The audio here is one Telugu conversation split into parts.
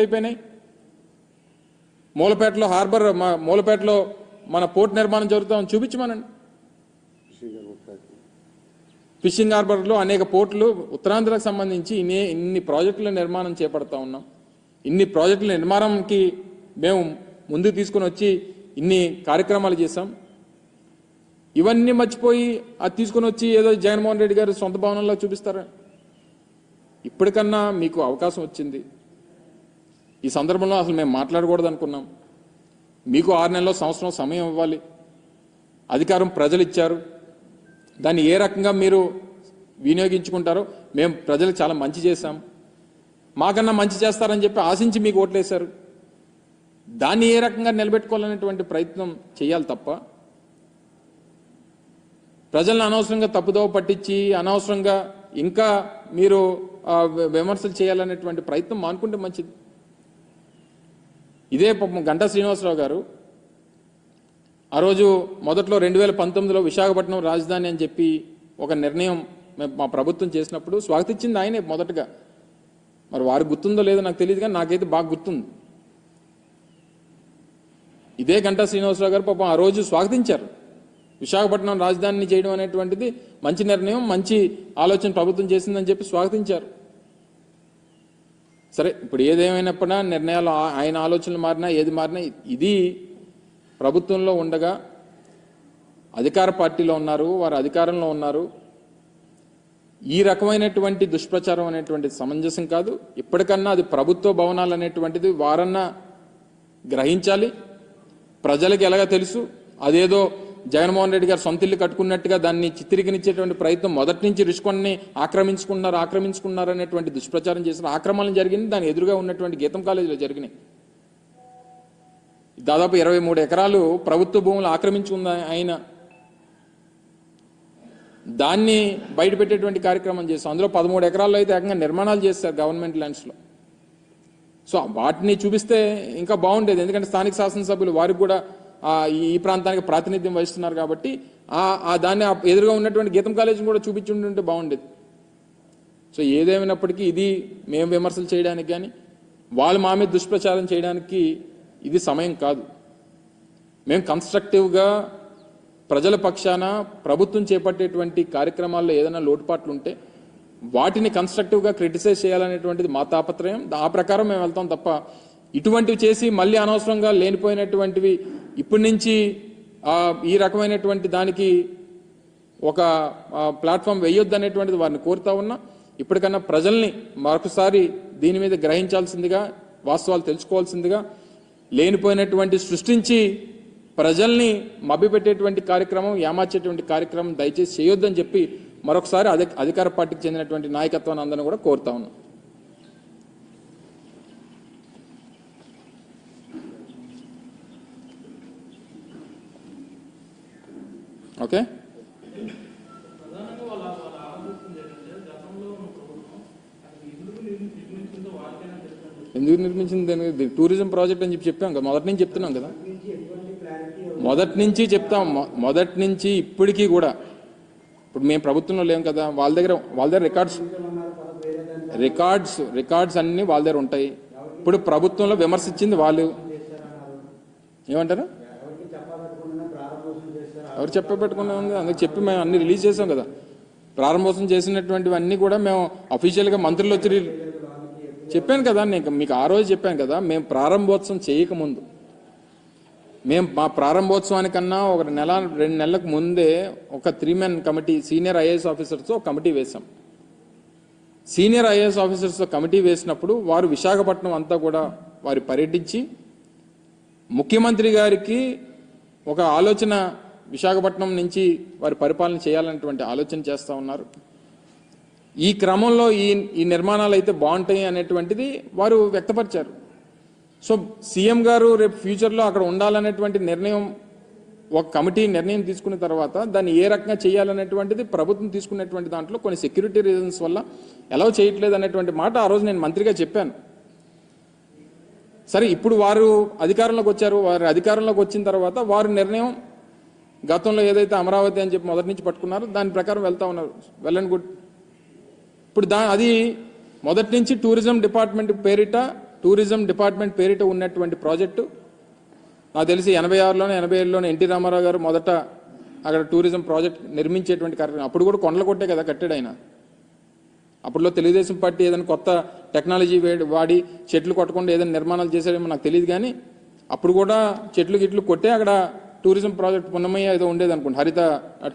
అయిపోయినాయి. మూలపేటలో హార్బర్ మూలపేటలో మన పోర్ట్ నిర్మాణం జరుగుతామని చూపించమనండి. ఫిషింగ్ హార్బర్లో అనేక పోర్టులు ఉత్తరాంధ్రకు సంబంధించి ఇన్ని ప్రాజెక్టుల నిర్మాణం చేపడతా ఉన్నాం. ఇన్ని ప్రాజెక్టుల నిర్మాణంకి మేము ముందుకు తీసుకొని వచ్చి ఇన్ని కార్యక్రమాలు చేశాం. ఇవన్నీ మర్చిపోయి అది తీసుకొని వచ్చి ఏదో జగన్మోహన్ రెడ్డి గారు సొంత భవనంలో చూపిస్తారా? ఇప్పటికన్నా మీకు అవకాశం వచ్చింది. ఈ సందర్భంలో అసలు మేము మాట్లాడకూడదు అనుకున్నాం. మీకు 6 నెలల్లో సంవత్సరం సమయం ఇవ్వాలి. అధికారం ప్రజలు ఇచ్చారు. దాన్ని ఏ రకంగా మీరు వినియోగించుకుంటారో మేము ప్రజలకు చాలా మంచి చేశాం. మాకన్నా మంచి చేస్తారని చెప్పి ఆశించి మీకు ఓట్లేశారు. దాన్ని ఏ రకంగా నిలబెట్టుకోవాలనేటువంటి ప్రయత్నం చేయాలి తప్ప ప్రజలను అనవసరంగా తప్పుదోవ పట్టించి అనవసరంగా ఇంకా మీరు విమర్శలు చేయాలనేటువంటి ప్రయత్నం మానుకుంటే మంచిది. ఇదే గంటా శ్రీనివాసరావు గారు ఆ రోజు మొదట్లో 2019లో విశాఖపట్నం రాజధాని అని చెప్పి ఒక నిర్ణయం మా ప్రభుత్వం చేసినప్పుడు స్వాగతించింది ఆయనే మొదటగా. మరి వారికి గుర్తుందో లేదో నాకు తెలియదు, కానీ నాకైతే బాగా గుర్తుంది. ఇదే గంటా శ్రీనివాసరావు గారు పాపం ఆ రోజు స్వాగతించారు. విశాఖపట్నం రాజధానిని చేయడం అనేటువంటిది మంచి నిర్ణయం, మంచి ఆలోచన ప్రభుత్వం చేసిందని చెప్పి స్వాగతించారు. సరే, ఇప్పుడు ఏదేమైనప్పుడా నిర్ణయాలు ఆయన ఆలోచనలు మారినా ఏది మారినా ఇది ప్రభుత్వంలో ఉండగా అధికార పార్టీలో ఉన్నారు, వారు అధికారంలో ఉన్నారు. ఈ రకమైనటువంటి దుష్ప్రచారం అనేటువంటిది సమంజసం కాదు. ఇప్పటికన్నా అది ప్రభుత్వ భవనాలు అనేటువంటిది వారన్నా గ్రహించాలి. ప్రజలకు ఎలాగ తెలుసు, అదేదో జగన్మోహన్ రెడ్డి గారు సొంత ఇల్లు కట్టుకున్నట్టుగా దాన్ని చిత్రీకరించేటువంటి ప్రయత్నం మొదటి నుంచి రుషికొండని ఆక్రమించుకున్నారు అనేటువంటి దుష్ప్రచారం చేసిన ఆక్రమణలు జరిగింది. దాని ఎదురుగా ఉన్నటువంటి గీతం కాలేజీలో జరిగినాయి. దాదాపు 23 ఎకరాలు ప్రభుత్వ భూములు ఆక్రమించుకున్న ఆయన దాన్ని బయటపెట్టేటువంటి కార్యక్రమం చేస్తాం. అందులో 13 ఎకరాల్లో అయితే ఏకంగా నిర్మాణాలు చేస్తారు గవర్నమెంట్ ల్యాండ్స్లో. సో వాటిని చూపిస్తే ఇంకా బాగుండేది. ఎందుకంటే స్థానిక శాసనసభ్యులు వారికి కూడా ఈ ప్రాంతానికి ప్రాతినిధ్యం వహిస్తున్నారు కాబట్టి దాన్ని ఎదురుగా ఉన్నటువంటి గీతం కాలేజీని కూడా చూపించుంటే బాగుండేది. సో ఏదేమైనప్పటికీ ఇది మేము విమర్శలు చేయడానికి కానీ వాళ్ళు మా మీద దుష్ప్రచారం చేయడానికి ఇది సమయం కాదు. మేము కన్స్ట్రక్టివ్గా ప్రజల పక్షాన ప్రభుత్వం చేపట్టేటువంటి కార్యక్రమాల్లో ఏదైనా లోటుపాట్లు ఉంటే వాటిని కన్స్ట్రక్టివ్గా క్రిటిసైజ్ చేయాలనేటువంటిది మా తాపత్రయం. ఆ ప్రకారం మేము వెళ్తాం తప్ప ఇటువంటివి చేసి మళ్ళీ అనవసరంగా లేనిపోయినటువంటివి ఇప్పటి నుంచి ఈ రకమైనటువంటి దానికి ఒక ప్లాట్ఫామ్ వేయొద్దు అనేటువంటిది వారిని కోరుతా ఉన్నా. ఇప్పటికన్నా ప్రజల్ని మరొకసారి దీని మీద గ్రహించాల్సిందిగా, వాస్తవాలు తెలుసుకోవాల్సిందిగా, లేనిపోయినటువంటి సృష్టించి ప్రజల్ని మభ్యపెట్టేటువంటి కార్యక్రమం, ఏమార్చేటువంటి కార్యక్రమం దయచేసి చేయొద్దని చెప్పి మరొకసారి అధికార పార్టీకి చెందినటువంటి నాయకత్వాన్ని అందరినీ కూడా కోరుతా ఉన్నాం. ఓకే, ఎందుకు నిర్మించింది? టూరిజం ప్రాజెక్ట్ అని చెప్పాం కదా, మొదటి నుంచి చెప్తున్నాం కదా, మొదటి నుంచి చెప్తాం. మొదటి నుంచి ఇప్పటికీ కూడా ఇప్పుడు మేము ప్రభుత్వంలో లేం కదా, వాళ్ళ దగ్గర రికార్డ్స్ అన్నీ వాళ్ళ దగ్గర ఉంటాయి. ఇప్పుడు ప్రభుత్వంలో విమర్శించింది వాళ్ళు. ఏమంటారు? ఎవరు చెప్పబెట్టుకున్నా ఉంది? అందుకు చెప్పి మేము అన్ని రిలీజ్ చేసాం కదా. ప్రారంభోత్సవం చేసినటువంటివన్నీ కూడా మేము అఫీషియల్గా మంత్రులు వచ్చి చెప్పాను కదా, నేను మీకు ఆ రోజు చెప్పాను కదా. మేము ప్రారంభోత్సవం చేయకముందు మా ప్రారంభోత్సవానికన్నా 1 నెల 2 నెలలకు ముందే ఒక 3-man కమిటీ, సీనియర్ ఐఏఎస్ ఆఫీసర్స్తో కమిటీ వేశాం. సీనియర్ ఐఏఎస్ ఆఫీసర్స్తో కమిటీ వేసినప్పుడు వారు విశాఖపట్నం అంతా కూడా వారు పర్యటించి ముఖ్యమంత్రి గారికి ఒక ఆలోచన, విశాఖపట్నం నుంచి వారి పరిపాలన చేయాలనేటువంటి ఆలోచన చేస్తూ ఉన్నారు. ఈ క్రమంలో ఈ నిర్మాణాలు అయితే బాగుంటాయి అనేటువంటిది వారు వ్యక్తపరిచారు. సో సీఎం గారు రేపు ఫ్యూచర్లో అక్కడ ఉండాలనేటువంటి నిర్ణయం, ఒక కమిటీ నిర్ణయం తీసుకున్న తర్వాత దాన్ని ఏ రకంగా చేయాలనేటువంటిది ప్రభుత్వం తీసుకునేటువంటి దాంట్లో కొన్ని సెక్యూరిటీ రీజన్స్ వల్ల ఎలా చేయట్లేదు అనేటువంటి మాట ఆ రోజు నేను మంత్రిగా చెప్పాను. సరే, ఇప్పుడు వారు అధికారంలోకి వచ్చారు. వారు అధికారంలోకి వచ్చిన తర్వాత వారు నిర్ణయం గతంలో ఏదైతే అమరావతి అని చెప్పి మొదటి నుంచి పట్టుకున్నారో దాని ప్రకారం వెళ్తా ఉన్నారు. Well and good. ఇప్పుడు అది మొదటి నుంచి టూరిజం డిపార్ట్మెంట్ పేరిట టూరిజం డిపార్ట్మెంట్ పేరిట ఉన్నటువంటి ప్రాజెక్టు నాకు తెలిసి 86లోనే 87లోనే ఎన్టీ రామారావు గారు మొదట అక్కడ టూరిజం ప్రాజెక్ట్ నిర్మించేటువంటి కార్యక్రమం. అప్పుడు కూడా కొండలు కొట్టే కదా కట్టాడు ఆయన. అప్పట్లో తెలుగుదేశం పార్టీ ఏదైనా కొత్త టెక్నాలజీ వాడి చెట్లు కొట్టకుండా ఏదైనా నిర్మాణాలు చేశాడేమో నాకు తెలియదు, కానీ అప్పుడు కూడా చెట్లు గిట్లు కొట్టే అక్కడ టూరిజం ప్రాజెక్ట్ పున్నమయ్య ఏదో ఉండేది అనుకోండి, హరిత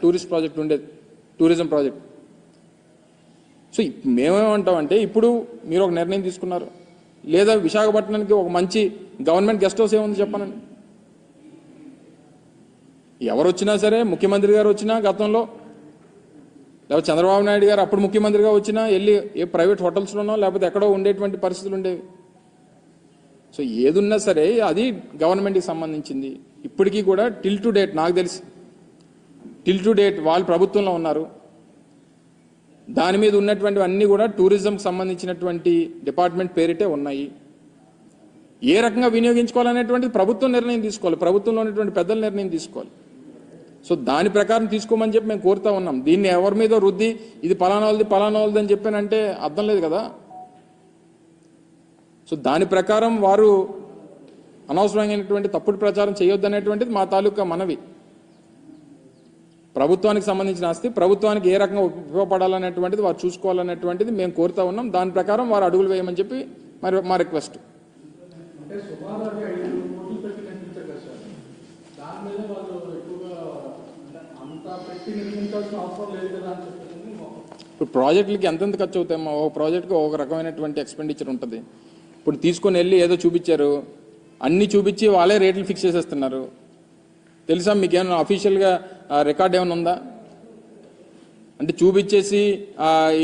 టూరిస్ట్ ప్రాజెక్ట్ ఉండేది, టూరిజం ప్రాజెక్ట్. సో మేమేమంటామంటే ఇప్పుడు మీరు ఒక నిర్ణయం తీసుకున్నారు, లేదా విశాఖపట్నానికి ఒక మంచి గవర్నమెంట్ గెస్ట్ హౌస్ ఏముంది చెప్పనండి. ఎవరు వచ్చినా సరే, ముఖ్యమంత్రి గారు వచ్చినా గతంలో, లేకపోతే చంద్రబాబు నాయుడు గారు అప్పుడు ముఖ్యమంత్రిగా వచ్చినా వెళ్ళి ఏ ప్రైవేట్ హోటల్స్లోనో లేకపోతే ఎక్కడో ఉండేటువంటి పరిస్థితులు ఉండేవి. సో ఏదున్నా సరే అది గవర్నమెంట్కి సంబంధించింది. ఇప్పటికీ కూడా టిల్ టు డేట్ నాకు తెలిసి వాళ్ళు ప్రభుత్వంలో ఉన్నారు. దాని మీద ఉన్నటువంటి అన్నీ కూడా టూరిజంకి సంబంధించినటువంటి డిపార్ట్మెంట్ పేరిటే ఉన్నాయి. ఏ రకంగా వినియోగించుకోవాలనేటువంటిది ప్రభుత్వం నిర్ణయం తీసుకోవాలి, ప్రభుత్వంలో ఉన్నటువంటి పెద్దల నిర్ణయం తీసుకోవాలి. సో దాని ప్రకారం తీసుకోమని చెప్పి మేము కోరుతా ఉన్నాం. దీన్ని ఎవరి మీద రుద్ది ఇది పలానా వాళ్ళది అని చెప్పానంటే అర్థం లేదు కదా. సో దాని ప్రకారం వారు అనవసరమైనటువంటి తప్పుడు ప్రచారం చేయొద్దనేటువంటిది మా తాలూకా మనవి. ప్రభుత్వానికి సంబంధించిన ఆస్తి ప్రభుత్వానికి ఏ రకంగా ఉపయోగపడాలనేటువంటిది వారు చూసుకోవాలనేటువంటిది మేము కోరుతా ఉన్నాం. దాని ప్రకారం వారు అడుగులు వేయమని చెప్పి మరి మా రిక్వెస్ట్. ఇప్పుడు ప్రాజెక్టులకి ఎంతెంత ఖర్చు అవుతాయమ్మా? ఒక ప్రాజెక్ట్కి ఒక రకమైనటువంటి ఎక్స్పెండిచర్ ఉంటుంది. ఇప్పుడు తీసుకొని వెళ్ళి ఏదో చూపించారు, అన్నీ చూపించి వాళ్ళే రేట్లు ఫిక్స్ చేసేస్తున్నారు. తెలుసా మీకేమైనా అఫీషియల్గా రికార్డ్ ఏమైనా ఉందా? అంటే చూపించేసి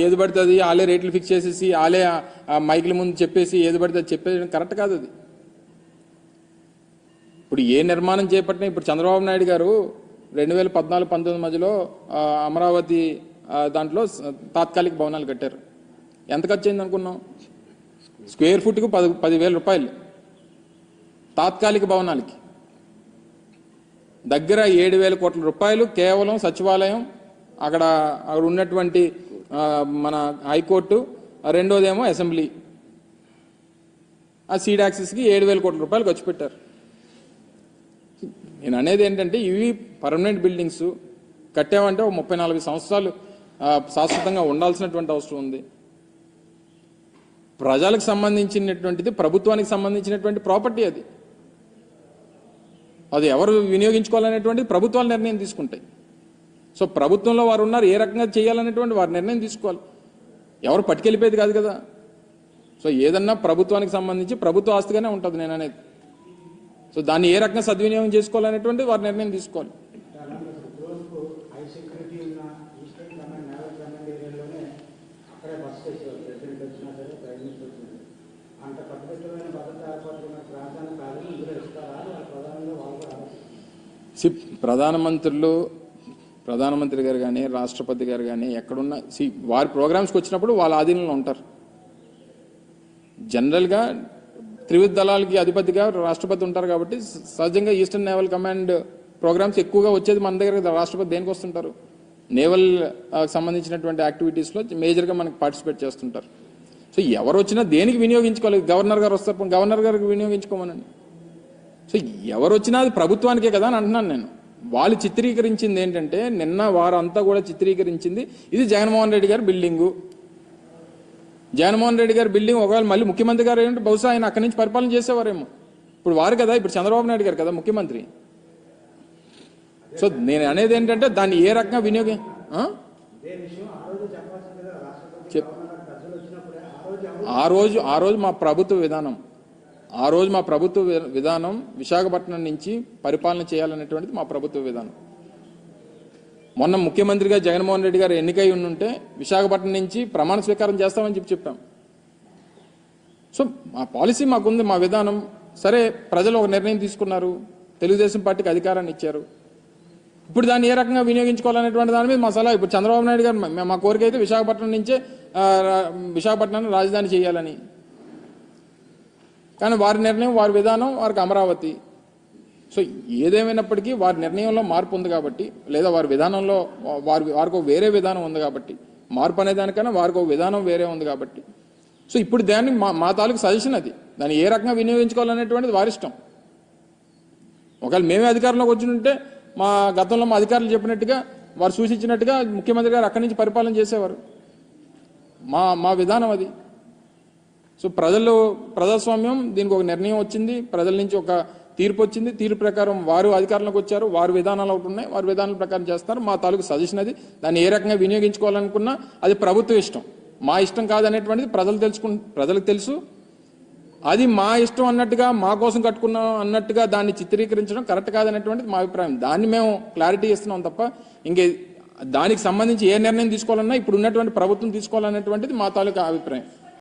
ఏది పడుతుంది వాళ్ళే రేట్లు ఫిక్స్ చేసేసి వాళ్ళే మైకుల ముందు చెప్పేసి ఏది పడుతుంది చెప్పేది కరెక్ట్ కాదు అది. ఇప్పుడు ఏ నిర్మాణం చేపట్టినా, ఇప్పుడు చంద్రబాబు నాయుడు గారు 2014-19 మధ్యలో అమరావతి దాంట్లో తాత్కాలిక భవనాలు కట్టారు. ఎంత ఖర్చు అయింది అనుకున్నాం? స్క్వేర్ ఫుట్కు 10,000 రూపాయలు తాత్కాలిక భవనాలకి. దగ్గర 7,000 కోట్ల రూపాయలు కేవలం సచివాలయం, అక్కడ ఉన్నటువంటి మన హైకోర్టు, రెండోదేమో అసెంబ్లీ, ఆ సీడ్ యాక్సెస్కి 7,000 కోట్ల రూపాయలు ఖర్చు పెట్టారు. నేను అనేది ఏంటంటే ఇవి పర్మనెంట్ బిల్డింగ్స్ కట్టామంటే ఒక 34 సంవత్సరాలు శాశ్వతంగా ఉండాల్సినటువంటి అవసరం ఉంది. ప్రజలకు సంబంధించినటువంటిది, ప్రభుత్వానికి సంబంధించినటువంటి ప్రాపర్టీ అది. అది ఎవరు వినియోగించుకోవాలనేటువంటిది ప్రభుత్వాలు నిర్ణయం తీసుకుంటాయి. సో ప్రభుత్వంలో వారు ఉన్నారు, ఏ రకంగా చేయాలనేటువంటి వారు నిర్ణయం తీసుకోవాలి, ఎవరు పట్టుకెళ్ళిపోయేది కాదు కదా. సో ఏదన్నా ప్రభుత్వానికి సంబంధించి ప్రభుత్వ ఆస్తిగానే ఉంటుంది నేను అనేది. సో దాన్ని ఏ రకంగా సద్వినియోగం చేసుకోవాలనేటువంటి వారు నిర్ణయం తీసుకోవాలి. ప్రధానమంత్రి గారు కానీ రాష్ట్రపతి గారు కానీ ఎక్కడున్నా వారి ప్రోగ్రామ్స్కి వచ్చినప్పుడు వాళ్ళ ఆధీనంలో ఉంటారు. జనరల్గా త్రివిధ దళాలకి అధిపతిగా రాష్ట్రపతి ఉంటారు కాబట్టి సహజంగా ఈస్టర్న్ నేవల్ కమాండ్ ప్రోగ్రామ్స్ ఎక్కువగా వచ్చేది మన దగ్గర. రాష్ట్రపతి దేనికి వస్తుంటారు? నేవల్ సంబంధించినటువంటి యాక్టివిటీస్లో మేజర్గా మనకి పార్టిసిపేట్ చేస్తుంటారు. సో ఎవరు వచ్చినా దేనికి వినియోగించుకోవాలి? గవర్నర్ గారు వస్తారు, గవర్నర్ గారికి వినియోగించుకోమనండి. సో ఎవరు వచ్చినా అది ప్రభుత్వానికే కదా అని అంటున్నాను నేను. వాళ్ళు చిత్రీకరించింది ఏంటంటే, నిన్న వారంతా కూడా చిత్రీకరించింది ఇది జగన్మోహన్ రెడ్డి గారి బిల్డింగు. జగన్మోహన్ రెడ్డి గారి బిల్డింగ్ ఒకవేళ మళ్ళీ ముఖ్యమంత్రి గారు ఏంటంటే బహుశా ఆయన అక్కడి నుంచి పరిపాలన చేసేవారేమో. ఇప్పుడు వారు కదా, ఇప్పుడు చంద్రబాబు నాయుడు గారు కదా ముఖ్యమంత్రి. సో నేను అనేది ఏంటంటే దాన్ని ఏ రకంగా వినియోగం ఆ రోజు మా ప్రభుత్వ విధానం విశాఖపట్నం నుంచి పరిపాలన చేయాలనేటువంటిది మా ప్రభుత్వ విధానం. మొన్న ముఖ్యమంత్రిగా జగన్మోహన్ రెడ్డి గారు ఎన్నికై ఉంటే విశాఖపట్నం నుంచి ప్రమాణ స్వీకారం చేస్తామని చెప్పాం. సో మా పాలసీ మాకుంది, మా విధానం. సరే, ప్రజలు ఒక నిర్ణయం తీసుకున్నారు, తెలుగుదేశం పార్టీకి అధికారాన్ని ఇచ్చారు. ఇప్పుడు దాన్ని ఏ రకంగా వినియోగించుకోవాలనేటువంటి దాని మీద మా సలహా. ఇప్పుడు చంద్రబాబు నాయుడు గారు మా కోరిక అయితే విశాఖపట్నం నుంచే విశాఖపట్నాన్ని రాజధాని చేయాలని. కానీ వారి నిర్ణయం, వారి విధానం, వారికి అమరావతి. సో ఏదేమైనప్పటికీ వారి నిర్ణయంలో మార్పు ఉంది కాబట్టి, లేదా వారి విధానంలో వారికి ఒక వేరే విధానం ఉంది కాబట్టి, మార్పు అనే దానికన్నా వారికి ఒక విధానం వేరే ఉంది కాబట్టి, సో ఇప్పుడు దాన్ని మా తాలూకు సజెషన్ అది. దాన్ని ఏ రకంగా వినియోగించుకోవాలనేటువంటిది వారి ఇష్టం. ఒకవేళ మేమే అధికారంలోకి వచ్చింటే మా గతంలో మా అధికారులు చెప్పినట్టుగా వారు సూచించినట్టుగా ముఖ్యమంత్రి గారు అక్కడి నుంచి పరిపాలన చేసేవారు. మా విధానం అది. సో ప్రజాస్వామ్యం దీనికి ఒక నిర్ణయం వచ్చింది, ప్రజల నుంచి ఒక తీర్పు వచ్చింది, తీర్పు ప్రకారం వారు అధికారంలోకి వచ్చారు, వారి విధానాలు ఒకటి ఉన్నాయి, వారి విధానాల ప్రకారం చేస్తారు. మా తాలూకు సజెషన్ అది. దాన్ని ఏ రకంగా వినియోగించుకోవాలనుకున్నా అది ప్రభుత్వ ఇష్టం, మా ఇష్టం కాదనేటువంటిది ప్రజలకు తెలుసు. అది మా ఇష్టం అన్నట్టుగా, మా కోసం కట్టుకున్నాం అన్నట్టుగా దాన్ని చిత్రీకరించడం కరెక్ట్ కాదనేటువంటిది మా అభిప్రాయం. దాన్ని మేము క్లారిటీ ఇస్తున్నాం తప్ప ఇంకే దానికి సంబంధించి ఏ నిర్ణయం తీసుకోవాలన్నా ఇప్పుడు ఉన్నటువంటి ప్రభుత్వం తీసుకోవాలనేటువంటిది మా తాలూకా అభిప్రాయం.